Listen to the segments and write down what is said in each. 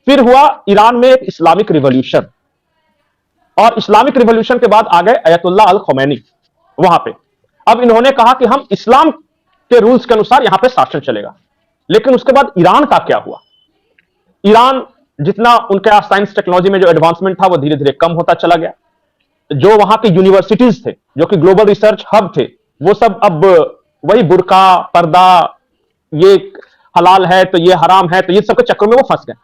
फिर हुआ ईरान में एक इस्लामिक रिवॉल्यूशन, और इस्लामिक रिवॉल्यूशन के बाद आ गए अयतुल्ला अल खमैनी वहां पे। अब इन्होंने कहा कि हम इस्लाम के रूल्स के अनुसार यहां पे शासन चलेगा। लेकिन उसके बाद ईरान का क्या हुआ? ईरान जितना उनके साइंस टेक्नोलॉजी में जो एडवांसमेंट था वो धीरे धीरे कम होता चला गया। जो वहां के यूनिवर्सिटीज थे, जो कि ग्लोबल रिसर्च हब थे, वो सब अब वही बुर्का, पर्दा, ये हलाल है तो ये हराम है, तो ये सब के चक्कर में वो फंस गए।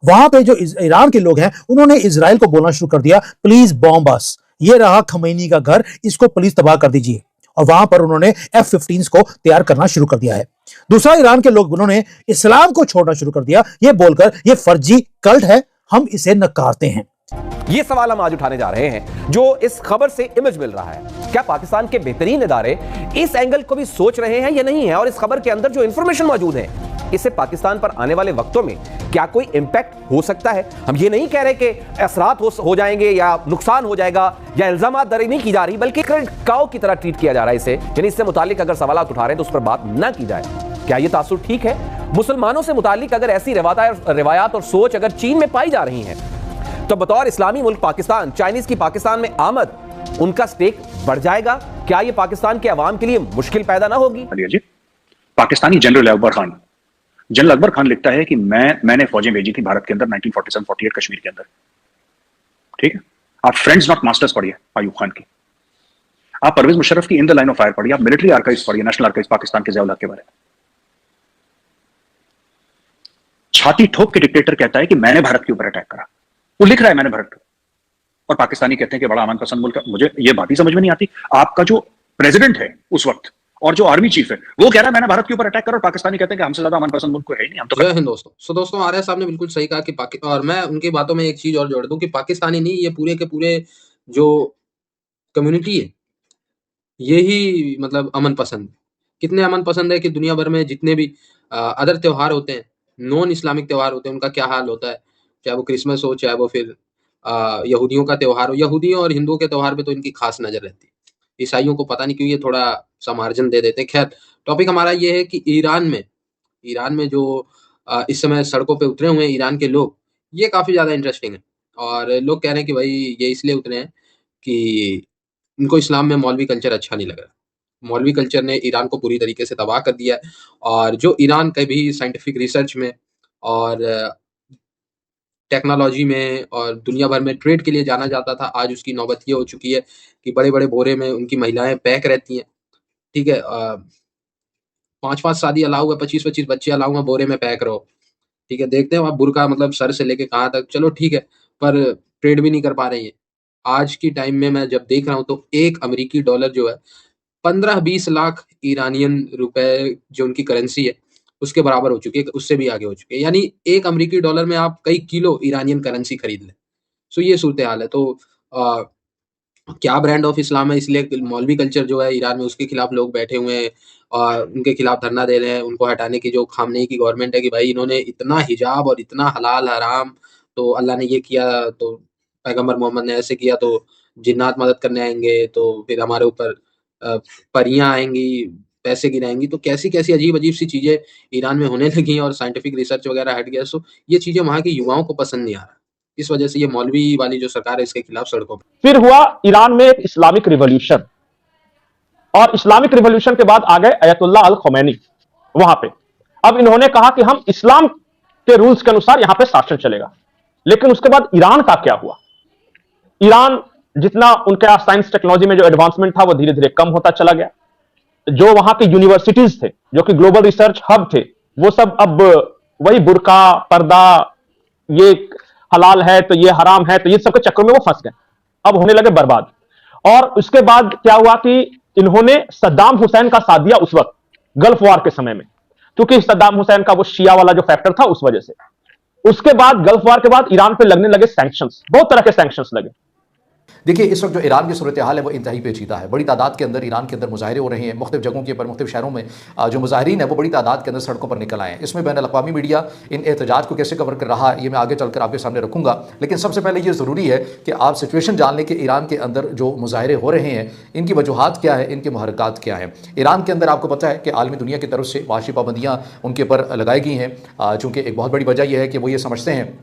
वहां पे जो ईरान के लोग हैं उन्होंने इजराइल को बोलना शुरू कर दिया, प्लीज बॉम्ब अस, ये रहा खमैनी का घर, इसको प्लीज तबाह कर दीजिए। और वहां पर उन्होंने F-15 को तैयार करना शुरू कर दिया है। दूसरा, ईरान के लोग उन्होंने इस्लाम को छोड़ना शुरू कर दिया, ये बोलकर ये फर्जी कल्ट है, हम इसे नकारते हैं। ये सवाल हम आज उठाने जा रहे हैं जो इस खबर से इमेज मिल रहा है। क्या पाकिस्तान के बेहतरीन इदारे इस एंगल को भी सोच रहे हैं या नहीं है, और इस खबर के अंदर जो इंफॉर्मेशन मौजूद है इससे पाकिस्तान पर आने वाले वक्तों में क्या कोई इंपैक्ट हो सकता है? हम ये नहीं कह रहे कि असरात हो जाएंगे या नुकसान हो जाएगा या इल्जामात दरी नहीं की जा रही, बल्कि काव की तरह ट्रीट किया जा रहा है इसे, यानी इससे मुतालिक अगर सवाल उठा रहे हैं तो उस पर बात ना की जाए। क्या यह तासुर ठीक है? मुसलमानों से मुतालिक अगर ऐसी रिवायात और सोच अगर चीन में पाई जा रही है तो बतौर इस्लामी मुल्क पाकिस्तान, चाइनीज की पाकिस्तान में आमद, उनका स्टेक बढ़ जाएगा। क्या यह पाकिस्तान के अवाम के लिए मुश्किल पैदा ना होगी? जी, पाकिस्तानी जनरल अकबर खान लिखता है कि मैंने फौजें भेजी थी भारत के अंदर 1947-48 कश्मीर के अंदर। ठीक है, आप फ्रेंड्स नॉट मास्टर्स पढ़िए अयूब खान की, आप परवेज मुशर्रफ की in the line of fire पढ़िए, आप मिलिट्री आर्काइव्स पढ़िए, नेशनल आर्काइव्स पाकिस्तान के ज़िया-उल-हक के बारे में। छाती ठोक के डिक्टेटर कहता है कि मैंने भारत के ऊपर अटैक करा, वो लिख रहा है मैंने भारत को, और पाकिस्तानी कहते हैं कि बड़ा अमन पसंद मुल्क। मुझे ये बात ही समझ में नहीं आती। आपका जो प्रेसिडेंट है उस वक्त और जो आर्मी चीफ है वो कह रहा है मैंने भारत के ऊपर अटैक करा, और पाकिस्तानी कहते हैं कि हमसे ज्यादा अमन पसंद मुल्क कोई है नहीं, हम तो। जय हिंद दोस्तों। दोस्तों आर्य साहब ने बिल्कुल सही कहा कि और मैं उनकी बातों में एक चीज और जोड़ दूं कि पाकिस्तानी नहीं, ये पूरे के पूरे जो कम्युनिटी है यही मतलब अमन पसंद। कितने अमन पसंद है कि दुनिया भर में जितने भी अदर त्योहार होते हैं, नॉन इस्लामिक त्योहार होते हैं, उनका क्या हाल होता है, चाहे वो क्रिसमस हो, चाहे वो फिर यहूदियों का त्योहार हो। यहूदियों और हिंदुओं के त्योहार पे तो इनकी खास नजर रहती है, ईसाइयों को पता नहीं क्यों ये थोड़ा समार्जन दे देते हैं। खैर, टॉपिक हमारा ये है कि ईरान में जो इस समय सड़कों पे उतरे हुए हैं ईरान के लोग, ये काफी ज्यादा इंटरेस्टिंग है। और लोग कह रहे हैं कि भाई ये इसलिए उतरे हैं कि इनको इस्लाम में मौलवी कल्चर अच्छा नहीं लग रहा। मौलवी कल्चर ने ईरान को पूरी तरीके से तबाह कर दिया है, और जो ईरान कभी साइंटिफिक रिसर्च में और टेक्नोलॉजी में और दुनिया भर में ट्रेड के लिए जाना जाता था, आज उसकी नौबत ये हो चुकी है कि बड़े-बड़े बोरे में उनकी महिलाएं पैक रहती हैं। ठीक है, 5-5 शादी अलाउ है, 25-25 बच्चे अलाउ हैं, बोरे में पैक रहो। ठीक है, देखते हैं आप बुर्का मतलब सर से लेके कहाँ तक, चलो ठीक है, पर ट्रेड भी नहीं कर पा रही है। आज की टाइम में मैं जब देख रहा हूँ तो एक अमेरिकी डॉलर जो है 15-20 लाख ईरानियन रुपए जो उनकी करेंसी है उसके बराबर हो चुकी है, उससे भी आगे हो चुकी है। यानी एक अमेरिकी डॉलर में आप कई किलो ईरानियन करेंसी खरीद लें। सो ये सूरत हाल है। तो क्या ब्रांड ऑफ इस्लाम है, इसलिए मौलवी कल्चर जो है ईरान में उसके खिलाफ लोग बैठे हुए हैं और उनके खिलाफ धरना दे रहे हैं, उनको हटाने की जो खामनेई की गवर्नमेंट है कि भाई इन्होंने इतना हिजाब और इतना हलाल हराम, तो अल्लाह ने ये किया, तो पैगंबर मोहम्मद ने ऐसे किया, तो जिन्नात मदद करने आएंगे, तो फिर हमारे ऊपर परियां आएंगी, पैसे गिराएंगी। तो कैसी-कैसी अजीब-अजीब सी चीजें ईरान में होने लगी हैं और साइंटिफिक रिसर्च वगैरह हट गया। सो ये चीजें वहाँ के युवाओं को पसंद नहीं आ रहा। इस वजह से ये मौलवी वाली जो सरकार है इसके खिलाफ सड़कों पर। फिर हुआ ईरान में एक इस्लामिक रिवॉल्यूशन, और इस्लामिक रिवॉल्यूशन के बाद आ गए अयतुल्ला अल खमैनी वहां पे। अब इन्होंने कहा कि हम इस्लाम के रूल्स के अनुसार यहां पे शासन चलेगा। लेकिन उसके बाद ईरान का क्या हुआ? ईरान जितना उनके साइंस टेक्नोलॉजी में जो एडवांसमेंट था वो धीरे धीरे कम होता चला गया। जो वहां के यूनिवर्सिटीज थे, जो कि ग्लोबल रिसर्च हब थे, वो सब अब वही बुर्का, पर्दा, ये हलाल है तो ये हराम है, तो ये सब के चक्कर में वो फंस गए, अब होने लगे बर्बाद। और उसके बाद क्या हुआ कि इन्होंने सद्दाम हुसैन का साथ दिया उस वक्त गल्फ वॉर के समय में, क्योंकि सद्दाम हुसैन का वो शिया वाला जो फैक्टर था उस वजह से। उसके बाद गल्फ वॉर के बाद ईरान पे लगने लगे सैंक्शंस, बहुत तरह के सैंक्शंस लगे। देखिए, इस वक्त जो ईरान की सूरत हाल है वो इंतहाई पेचीदा है। बड़ी तादाद के अंदर ईरान के अंदर मुजाहरे हो रहे हैं, मुख्तलिफ जगहों के ऊपर, मुख्तलिफ शहरों में जो मुजाहरीन है वो बड़ी तादाद के अंदर सड़कों पर निकल आए हैं। इसमें बैन अल-अक़वामी मीडिया इन एहतजाज को कैसे कवर कर रहा है ये मैं आगे चलकर आपके सामने रखूंगा, लेकिन सबसे पहले ये ज़रूरी है कि आप सिचुएशन जान लें कि ईरान के अंदर जो मुजाहरे हो रहे हैं इनकी वजूहात क्या है, इनके मुहर्रिकात क्या है। ईरान के अंदर आपको पता है कि आलमी दुनिया की तरफ से माशी पाबंदियाँ उनके ऊपर लगाई गई हैं, चूँकि एक बहुत बड़ी वजह यह है कि वो ये समझते हैं,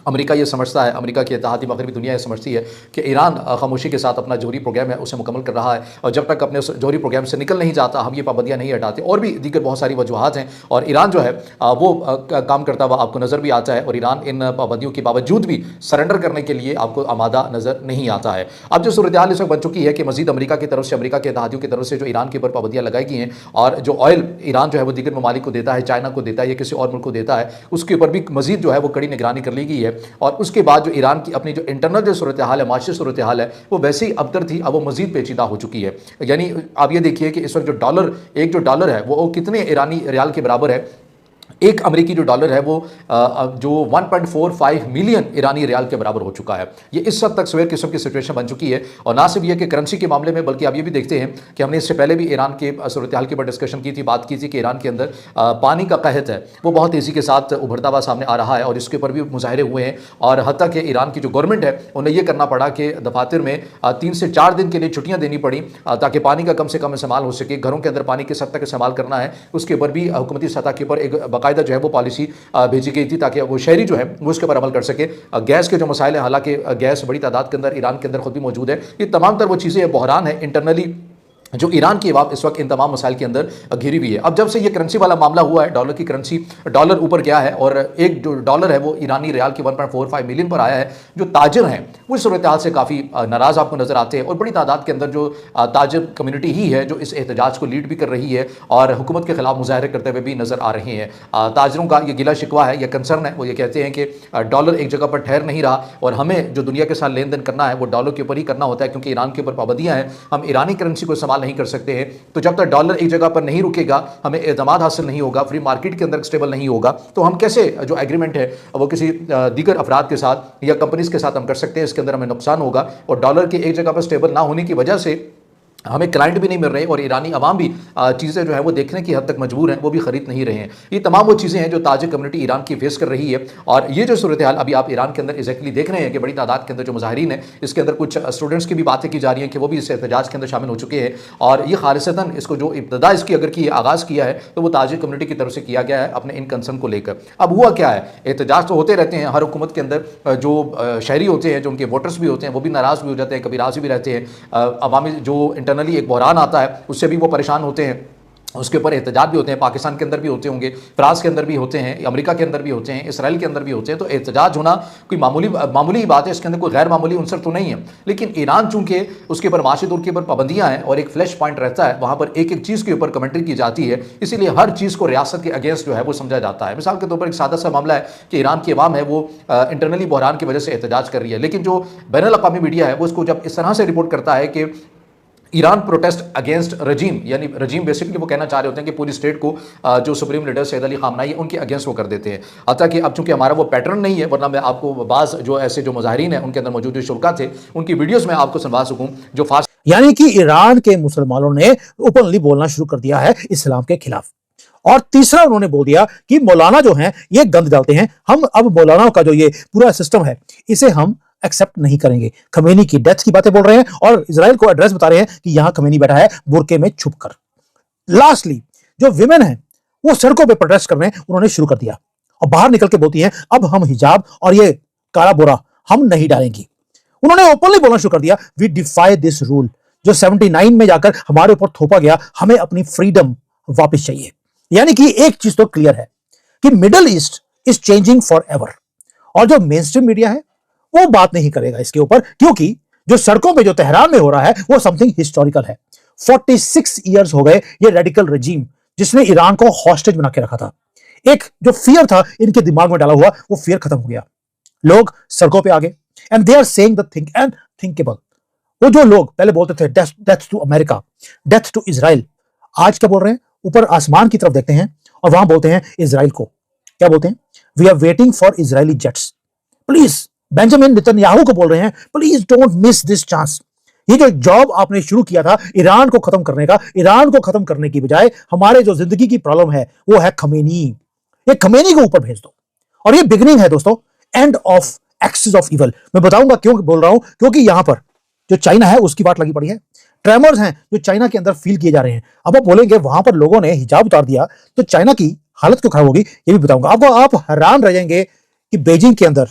अमेरिका ये समझता है, अमेरिका की इत्तेहादी मगरबी दुनिया ये समझती है कि ईरान खामोशी के साथ अपना जोहरी प्रोग्राम है उसे मुकम्मल कर रहा है, और जब तक अपने जोहरी प्रोग्राम से निकल नहीं जाता हम ये पाबंदियाँ नहीं हटाते। और भी दीगर बहुत सारी वजूहात हैं, और ईरान जो है वो काम करता हुआ आपको नज़र भी आता है, और ईरान इन पाबंदियों के बावजूद भी सरेंडर करने के लिए आपको आमादा नज़र नहीं आता है। अब जो सूरत हाल इस वक्त बन चुकी है कि मज़ीद अमेरिका की तरफ से, अमेरिका के इत्तेहादियों की तरफ से जो ईरान के ऊपर पाबंदियाँ लगाई गई हैं, और जो ऑयल ईरान जो है वो दीगर ममालिक को देता है, चाइना को देता है या किसी और मुल्क को देता है, उसके ऊपर भी मज़ीद जो है वो कड़ी निगरानी कर ली गई है। और उसके बाद जो ईरान की अपनी जो इंटरनल जो सूरत हाल है, माशी सूरत हाल है, वो वैसे ही अबतर थी, अब वो मजीद पेचीदा हो चुकी है। यानी आप ये देखिए कि इस वक्त जो डॉलर, एक जो डॉलर है वो कितने ईरानी रियाल के बराबर है। एक अमेरिकी जो डॉलर है वो जो 1.45 मिलियन ईरानी रियाल के बराबर हो चुका है। ये इस हद तक सवेर किस्म की सिचुएशन बन चुकी है। और ना सिर्फ ये कि करेंसी के मामले में, बल्कि आप ये भी देखते हैं कि हमने इससे पहले भी ईरान के सूरत हाल के ऊपर डिस्कशन की थी, बात की थी कि ईरान के अंदर पानी का कहत है वो बहुत तेज़ी के साथ उभरता हुआ सामने आ रहा है, और इसके ऊपर भी मुजाहरे हुए हैं। और हत्ता कि ईरान की जो गवर्नमेंट है उन्हें यह करना पड़ा कि दफातर में 3 से 4 दिन के लिए छुट्टियाँ देनी पड़ी ताकि पानी का कम से कम इस्तेमाल हो सके। घरों के अंदर पानी किस हद तक इस्तेमाल करना है उसके ऊपर भी हुकूमती सतह के ऊपर एक बाकायदा जो है वो पॉलिसी भेजी गई थी ताकि वो शहरी जो है वो उसके ऊपर अमल कर सके। गैस के जो मसाइल हैं, हालांकि गैस बड़ी तादाद के अंदर ईरान के अंदर खुद भी मौजूद है, ये तमाम तर वो चीज़ें बहरान है इंटरनली जो ईरान की अवाम इस वक्त इन तमाम मसाइल के अंदर घिरी हुई है। अब जब से ये करेंसी वाला मामला हुआ है, डॉलर की करेंसी, डॉलर ऊपर गया है और एक जो डॉलर है वो ईरानी रियाल की 1.45 मिलियन पर आया है। जो ताजिर हैं वो इस सूरत हाल से काफ़ी नाराज़ आपको नज़र आते हैं, और बड़ी तादाद के अंदर जो ताजिर कम्युनिटी ही है जो इस एहतजाज को लीड भी कर रही है और हुकूमत के खिलाफ मुजाहरे करते हुए भी नज़र आ रहे हैं। ताजरों का ये गिला शिकवा है या कंसर्न है, वो ये कहते हैं कि डॉलर एक जगह पर ठहर नहीं रहा और हमें जो दुनिया के साथ लेन देन करना है वो डॉलर के ऊपर ही करना होता है, क्योंकि ईरान के ऊपर पाबंदियाँ हैं, हम ईरानी करेंसी को इस्तेमाल नहीं कर सकते हैं। तो जब तक डॉलर एक जगह पर नहीं रुकेगा, हमें एतमाद हासिल नहीं होगा, फ्री मार्केट के अंदर स्टेबल नहीं होगा, तो हम कैसे जो एग्रीमेंट है वो किसी दीगर अफराद के साथ या कंपनीज के साथ हम कर सकते हैं, इसके अंदर हमें नुकसान होगा। और डॉलर के एक जगह पर स्टेबल ना होने की वजह से हमें क्लाइंट भी नहीं मिल रहे और ईरानी अवाम भी चीज़ें जो है वो देखने की हद तक मजबूर हैं, वो भी ख़रीद नहीं रहे हैं। ये तमाम वो चीज़ें हैं जो ताजिर कम्युनिटी ईरान की फेस कर रही है। और ये जो सूरत हाल अभी आप ईरान के अंदर एग्जैक्टली देख रहे हैं कि बड़ी तादाद के अंदर जो मुजाहरीन है, इसके अंदर कुछ स्टूडेंट्स की भी बातें की जा रही हैं कि वो भी इस एहतजाज के अंदर शामिल हो चुके हैं। और ये खालिसतन इसको जो इब्तदा इसकी अगर की आगाज़ किया है तो वो ताजिर कम्युनिटी की तरफ से किया गया है अपने इन कंसर्न को लेकर। अब हुआ क्या है, एहतजाज तो होते रहते हैं, हर हुकूमत के अंदर जो शहरी होते हैं, जो उनके वोटर्स भी होते हैं, वो भी नाराज़ भी हो जाते हैं, कभी राज़ी भी रहते हैं। अवामी जो इंटरनली एक बहरान आता है उससे भी वो परेशान होते हैं, उसके ऊपर एहतजाज भी होते हैं। पाकिस्तान के अंदर भी होते होंगे, फ्रांस के अंदर भी होते हैं, अमेरिका के अंदर भी होते हैं, इसराइल के अंदर भी होते हैं। तो एहतजाज होना कोई मामूली बात है, इसके अंदर कोई गैर मामूली उनसर तो नहीं है। लेकिन ईरान चूंकि उसके ऊपर माशी तौर के ऊपर पाबंदियां हैं और एक फ्लैश पॉइंट रहता है, वहां पर एक एक चीज़ के ऊपर कमेंट्री की जाती है, इसीलिए हर चीज़ को रियासत के अगेंस्ट जो है वो समझा जाता है। मिसाल के तौर पर एक सादा सा मामला है कि ईरान की अवाम है वो इंटरनली बहरान की वजह से एहतजाज कर रही है, लेकिन जो बैनुल अक़वामी मीडिया है वो उसको जब इस तरह से रिपोर्ट करता है कि ईरान प्रोटेस्ट अगेंस्ट रजीम, यानी रजीम बेसिकली वो कहना चाह रहे होते हैं कि पूरी स्टेट को जो सुप्रीम लीडर सैयद अली ख़ामनेई है उनके अगेंस्ट वो कर देते हैं। अतः कि अब चूंकि हमारा वो पैटर्न नहीं है, वरना मैं आपको बाज़ जो ऐसे जो मुजाहिरीन हैं उनके अंदर मौजूद जो शुरा थे उनकी वीडियोज़ में आपको सुनवा सकूँ जो फास्ट। यानी कि ईरान के मुसलमानों ने ओपनली बोलना शुरू कर दिया है इस्लाम के खिलाफ। और तीसरा उन्होंने बोल दिया कि मौलाना जो हैं ये गंद डालते हैं, हम अब मौलानाओं का जो ये पूरा सिस्टम है इसे हम एक्सेप्ट नहीं करेंगे। खमेनी की डेथ की बातें बोल रहे हैं और इजराइल को एड्रेस बता रहे हैं कि यहां खमेनी बैठा है बुरके में छुपकर। लास्टली जो विमेन है वो सड़कों पे प्रोटेस्ट करने उन्होंने शुरू कर दिया और बाहर निकल के बोलती हैं अब हम हिजाब और ये काला बोरा हम नहीं डालेंगी। उन्होंने ओपनली बोलना शुरू कर दिया, वी डिफाई दिस रूल जो 79 में जाकर हमारे ऊपर थोपा गया, हमें अपनी फ्रीडम वापस चाहिए। यानी कि एक चीज तो क्लियर है कि middle east is changing for ever, और जो मेन स्ट्रीम मीडिया है वो बात नहीं करेगा इसके ऊपर, क्योंकि जो सड़कों पे जो तेहरान में हो रहा है वो समथिंग हिस्टोरिकल है। 46 इयर्स हो गए ये रेडिकल रजीम जिसने ईरान को हॉस्टेज बना के रखा था। एक जो फियर था इनके दिमाग में डाला हुआ वो फियर खत्म हो गया, लोग सड़कों पे आ गए and they are saying the thing and thinkable. वो जो लोग पहले बोलते थे death to America, death to Israel, आज क्या बोल रहे हैं? ऊपर आसमान की तरफ देखते हैं और वहां बोलते हैं इजराइल को क्या बोलते हैं? We are waiting for Israeli jets, please Benjamin Netanyahu को बोल रहे हैं please don't miss this chance. ये जो जॉब आपने शुरू किया था ईरान को खत्म करने का, ईरान को खत्म करने की बजाय हमारे जो जिंदगी की प्रॉब्लम है वो है खमेनी। ये खमेनी को ऊपर भेज दो। और ये बिगिनिंग है दोस्तों, end of axis of evil. मैं बताऊंगा क्यों बोल रहा हूं, क्योंकि यहां पर जो चाइना है उसकी बात लगी पड़ी है। ट्रेमर्स हैं जो चाइना के अंदर फील किए जा रहे हैं। अब आप बोलेंगे वहां पर लोगों ने हिजाब उतार दिया तो चाइना की हालत क्यों खराब होगी, ये भी बताऊंगा आपको। आप हैरान रह जाएंगे कि बीजिंग के अंदर